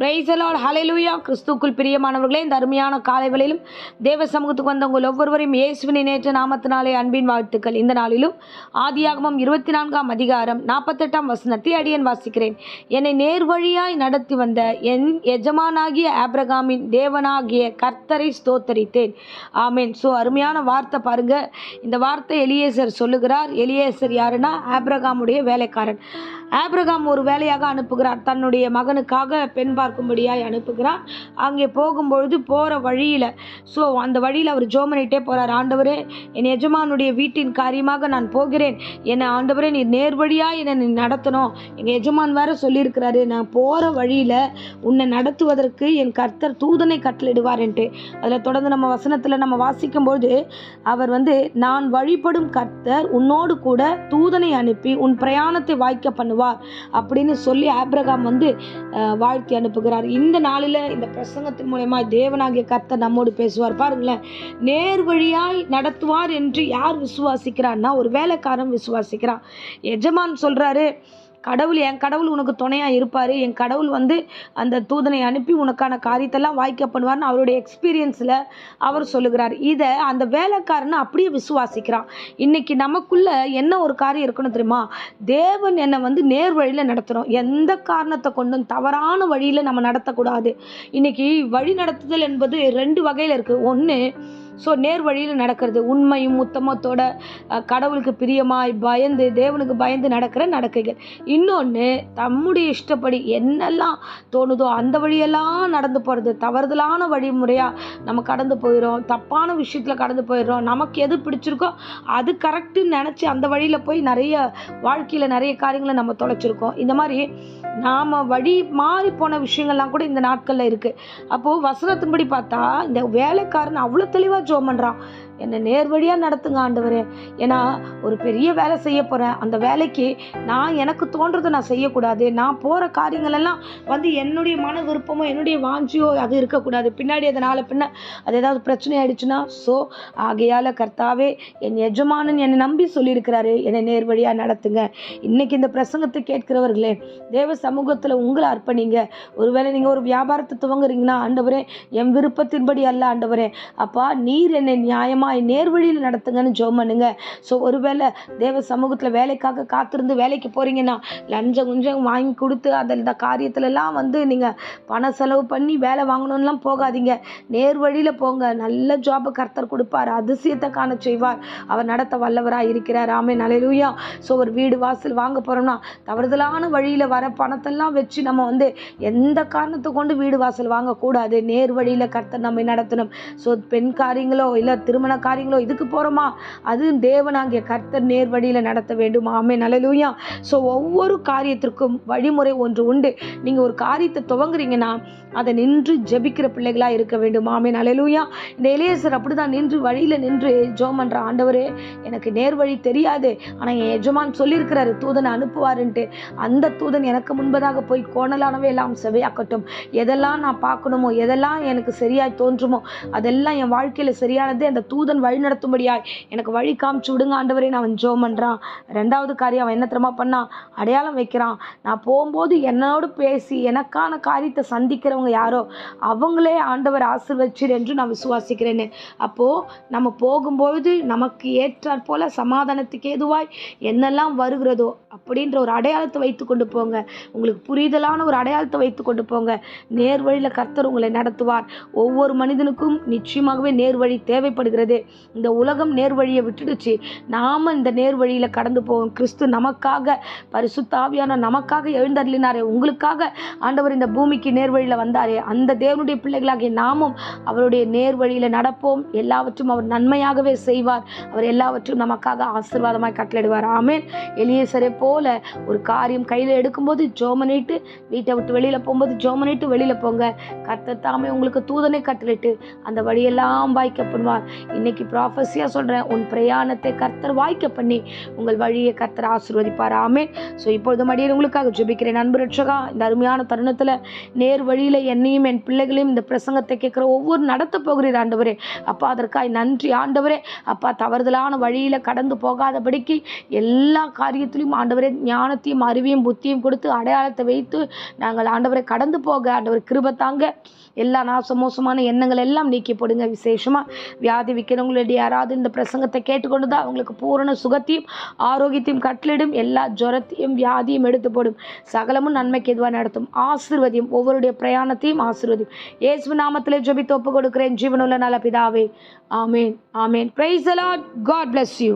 Price the Lord, ஹல்லேலூயா. கிறிஸ்துவுக்குள் பிரியமானவர்களே, இந்த அருமையான காலை வேளையிலும் தேவ சமூகத்துக்கு வந்த உங்கள் ஒவ்வொருவரையும் இயேசுவின் நேற்று நாமத்தினாலே அன்பின் வாழ்த்துக்கள். இந்த நாளிலும் ஆதியாகமம் 24ஆம் அதிகாரம் 48ஆம் வசனத்தை அடியேன் வாசிக்கிறேன். என்னை நேர்வழியாய் நடத்தி வந்த என் எஜமானாகிய ஆபிரகாமின் தேவனாகிய கர்த்தரை ஸ்தோத்தரித்தேன். ஆமென். அருமையான வார்த்தை பாருங்க. இந்த வார்த்தை எலியேசர் சொல்லுகிறார். எலியேசர் யாருன்னா ஆபிரகாமுடைய வேலைக்காரன். ஆபிரகாம் ஒரு வேலையாக அனுப்புகிறார். தன்னுடைய மகனுக்காக பெண் பார்க்கும்படியாய் அனுப்புகிறார். அங்கே போகும்பொழுது போகிற வழியில் அந்த வழியில் அவர் ஜோமனிட்டே போகிறார். ஆண்டவரே, என் எஜமானுடைய வீட்டின் காரியமாக நான் போகிறேன். என்னை ஆண்டவரே நீர் நேர்வழியாக என்னை நீ நடத்தணும். எங்கள் எஜமான் வேற சொல்லியிருக்கிறாரு, நான் போகிற வழியில் உன்னை நடத்துவதற்கு என் கர்த்தர் தூதனை கட்டளிடுவார்ன்ட்டு. அதில் தொடர்ந்து நம்ம வசனத்தில் நம்ம வாசிக்கும்போது அவர் நான் வழிபடும் கர்த்தர் உன்னோடு கூட தூதனை அனுப்பி உன் பிரயாணத்தை வாய்க்க பண்ணுவார் அப்படின்னு சொல்லி ஆபிரகாம் வாழ்த்தி அனுப்புகிறார். இந்த நாளில் இந்த பிரசங்கத்தின் மூலமா தேவனாகிய கர்த்தர் நம்மோடு பேசுவார். பாருங்களேன், நேர் வழியாய் நடத்துவார் என்று யார் விசுவாசிக்கிறான்னா ஒரு வேலைக்காரன் விசுவாசிக்கிறான். எஜமான் சொல்றாரு, என் கடவுள் உனக்கு துணையாக இருப்பார், என் கடவுள் அந்த தூதனை அனுப்பி உனக்கான காரியத்தெல்லாம் வாய்க்க பண்ணுவார்னு அவருடைய எக்ஸ்பீரியன்ஸில் அவர் சொல்லுகிறார். இதை அந்த வேலைக்காரனை அப்படியே விசுவாசிக்கிறான். இன்னைக்கு நமக்குள்ள என்ன ஒரு காரியம் இருக்கணும் தெரியுமா? தேவன் என்னை நேர் வழியில் நடத்தணும். எந்த காரணத்தை கொண்டும் தவறான வழியில் நம்ம நடத்தக்கூடாது. இன்னைக்கு வழி நடத்துதல் என்பது 2 வகையில் இருக்குது. ஒன்று நேர் வழியில் நடக்கிறது, உண்மையும் உத்தமத்தோட கடவுளுக்கு பிரியமாய் பயந்து தேவனுக்கு பயந்து நடக்கிற நடக்கைகள். இன்னொன்று தம்முடைய இஷ்டப்படி என்னெல்லாம் தோணுதோ அந்த வழியெல்லாம் நடந்து போகிறது. தவறுதலான வழிமுறையாக நம்ம கடந்து போயிடும், தப்பான விஷயத்தில் கடந்து போயிடுறோம். நமக்கு எது பிடிச்சிருக்கோ அது கரெக்டுன்னு நினச்சி அந்த வழியில் போய் நிறைய வாழ்க்கையில் நிறைய காரியங்களை நம்ம தொலைச்சிருக்கோம். இந்த மாதிரி நாம் வழி மாறி போன விஷயங்கள்லாம் கூட இந்த நாட்களில் இருக்குது. அப்போது வசனத்தின்படி பார்த்தா இந்த வேலைக்காரன் அவ்வளோ தெளிவாக ஜெபம் பண்ணுறான். என்னை நேர்வழியாக நடத்துங்க ஆண்டவரே. ஏன்னா ஒரு பெரிய வேலை செய்ய போகிறேன். அந்த வேலைக்கு எனக்கு தோன்றதை நான் செய்யக்கூடாது. நான் போகிற காரியங்கள் எல்லாம் என்னுடைய மன விருப்பமோ என்னுடைய வாஞ்சியோ அது இருக்கக்கூடாது. பின்னாடி அதனால் அது ஏதாவது பிரச்சனை ஆயிடுச்சுன்னா ஆகையால் கர்த்தாவே, என் எஜமானன் என்னை நம்பி சொல்லியிருக்கிறாரு, என்னை நேர்வழியாக நடத்துங்க. இன்னைக்கு இந்த பிரசங்கத்தை கேட்கிறவர்களே, தேவ சமூகத்தில் உங்களை அர்ப்பணிங்க. ஒருவேளை நீங்கள் ஒரு வியாபாரத்தை துவங்குறீங்கன்னா, ஆண்டவரே என் விருப்பத்தின்படி அல்ல ஆண்டவரே, அப்பா நீர் என்னை நியாயமாக நேர்வழியில் நடத்துங்கன்னு ஜெபம் பண்ணுங்க. ஒருவேளை தேவ சமூகத்தில் வேலைக்காக காத்திருந்து வேலைக்கு போறீங்கன்னா லஞ்சம் கொஞ்சம் வாங்கி கொடுத்து அந்த காரியத்துலலாம் நீங்கள் பண செலவு பண்ணி வேலை வாங்கணும்லாம் போகாதீங்க. நேர்வழியில் போங்க. நல்ல ஜாபை கர்த்தர் கொடுப்பார், அதிசயத்தை காண செய்வார். அவர் நடத்த வல்லவராக இருக்கிறார். ஆமென், அல்லேலூயா. ஒரு வீடு வாசல் வாங்க போகிறோம்னா தவறுதலான வழியில் வர பணத்தெல்லாம் வச்சு நம்ம எந்த காரணத்தை கொண்டு வீடு வாசல் வாங்கக்கூடாது. நேர் வழியில் கர்த்தர் நம்மை நடத்தணும். பெண் காரியங்களோ இல்லை திருமண காரியங்களோ இதுக்கு போகிறோமா, அது தேவனாகிய கர்த்தர் நேர் வழியில் நடத்த வேண்டும். ஆமென், அல்லேலூயா. ஒவ்வொரு காரியத்திற்கும் வழிமுறை ஒன்று உண்டு. நீங்கள் ஒரு காரியத்தை துவங்குறீங்கன்னா அதை நின்று ஜெபிக்கிற பிள்ளைகளாக இருக்க வேண்டும். ஆமென், அல்லேலூயா. இந்த எலியேசர் அப்படி தான் நின்று வழியில் நின்று ஜெபம் பண்ணுற, ஆண்டவரே எனக்கு நேர் வழி தெரியாது, ஆனால் என் எஜமான் சொல்லியிருக்கிறாரு தூதனை அனுப்புவாருன்ட்டு. அந்த தூதன் எனக்கு முன்பதாக போய் கோணலானவே எல்லாம் செவையாக்கட்டும். எதெல்லாம் நான் பார்க்கணுமோ, எதெல்லாம் எனக்கு சரியாய் தோன்றுமோ அதெல்லாம் என் வாழ்க்கையில் சரியானதே அந்த தூதன் வழி நடத்தும்படியாய் எனக்கு வழி காமிச்சு விடுங்க ஆண்டவரே. அவன் ஜெபம் பண்ணுறான். 2வது காரியம் அவன் என்ன தெரியுமா பண்ணான்? அடையாளம் வைக்கிறான். நான் போகும்போது என்னோடு பேசி எனக்கான காரியத்தை சந்திக்கிறவங்க யாரோ அவங்களே ஆண்டவர் ஆசீர்வதிச்சிரு என்று நான் விசுவாசிக்கிறேன்னு. அப்போது நம்ம போகும்பொழுது நமக்கு ஏற்றாற் போல சமாதானத்துக்கு ஏதுவாய் என்னெல்லாம் வருகிறதோ அப்படின்ற ஒரு அடையாளத்தை வைத்து கொண்டு போங்க. உங்களுக்கு புரிதலான ஒரு அடையாளத்தை வைத்து கொண்டு போங்க. நேர் வழியில் கர்த்தர் உங்களை நடத்துவார். ஒவ்வொரு மனிதனுக்கும் நிச்சயமாகவே நேர்வழி தேவைப்படுகிறது. இந்த உலகம் நேர்வழியை விட்டுடுச்சு. நாம் இந்த நேர்வழியில் கடந்து போவோம். கிறிஸ்து நமக்காக பரிசுத்த ஆவியான நமக்காக எழுந்தருளினாரே, உங்களுக்காக ஆண்டவர் இந்த பூமிக்கு நேர்வழியில் வந்தாரே, அந்த தேவனுடைய பிள்ளைகளாகிய நாமும் அவருடைய நேர்வழியில் நடப்போம். எல்லாவற்றும் அவர் நன்மையாகவே செய்வார். அவர் எல்லாவற்றும் நமக்காக ஆசீர்வாதமாய் கட்டளிடுவார். ஆமென். எலியேசரை போல ஒரு காரியம் கையில் எடுக்கும்போது ஜோமனிட்டு, வீட்டை விட்டு வெளியில் போகும்போது ஜோமனிட்டு வெளியில் போங்க. கர்த்தர் தாமே உங்களுக்கு தூதனை கட்டளிட்டு அந்த வழியெல்லாம் வாய்க்க வாய்க்க பண்ணுவார். இன்னைக்கு ப்ராஃபஸியாக சொல்கிறேன், உன் பிரயாணத்தை கர்த்தர் வாய்க்க பண்ணி உங்கள் வழியை கர்த்தர் ஆசீர்வதிப்பார். ஆமென். ஸோ இப்பொழுது மடியில் உங்களுக்காக ஜெபிக்கிறேன். அன்பு ரட்சகா, இந்த அருமையான தருணத்தில் நேர் வழியில் என்னையும் என் பிள்ளைகளையும் இந்த பிரசங்கத்தை கேட்குற ஒவ்வொரு நடத்த போகிறீர் ஆண்டவரே. அப்பா, அதற்காய் நன்றி ஆண்டவரே. அப்பா, தவறுதலான வழியில் கடந்து போகாதபடிக்கு எல்லா காரியத்திலையும் ஆண்டவரே ஞானத்தையும் அறிவையும் புத்தியும் கொடுத்து அடையாளத்தை வைத்து நாங்கள் ஆண்டவரை கடந்து போக ஆண்டவர் கிருபை தாங்க. எல்லா மோசமான எண்ணங்கள் எல்லாம் நீக்கி போடுங்க. விசேஷமாக வியாதி விற்கிறவங்களுடைய யாராவது இந்த பிரசங்கத்தை கேட்டுக்கொண்டு தான் அவங்களுக்கு பூரண சுகத்தையும் ஆரோக்கியத்தையும் கட்டளிடும். எல்லா ஜுரத்தையும் வியாதியும் எடுத்து போடும். சகலமும் நன்மைக்கு எதுவாக நடத்தும். ஆசீர்வதியும். ஒவ்வொருடைய பிரயாணத்தையும் ஆசீர்வதியும். இயேசு நாமத்திலே ஜெபித்து ஒப்பு கொடுக்கிறேன் ஜீவனுள்ள நல்ல பிதாவே. ஆமேன். ஆமேன். Praise the lord. God bless you.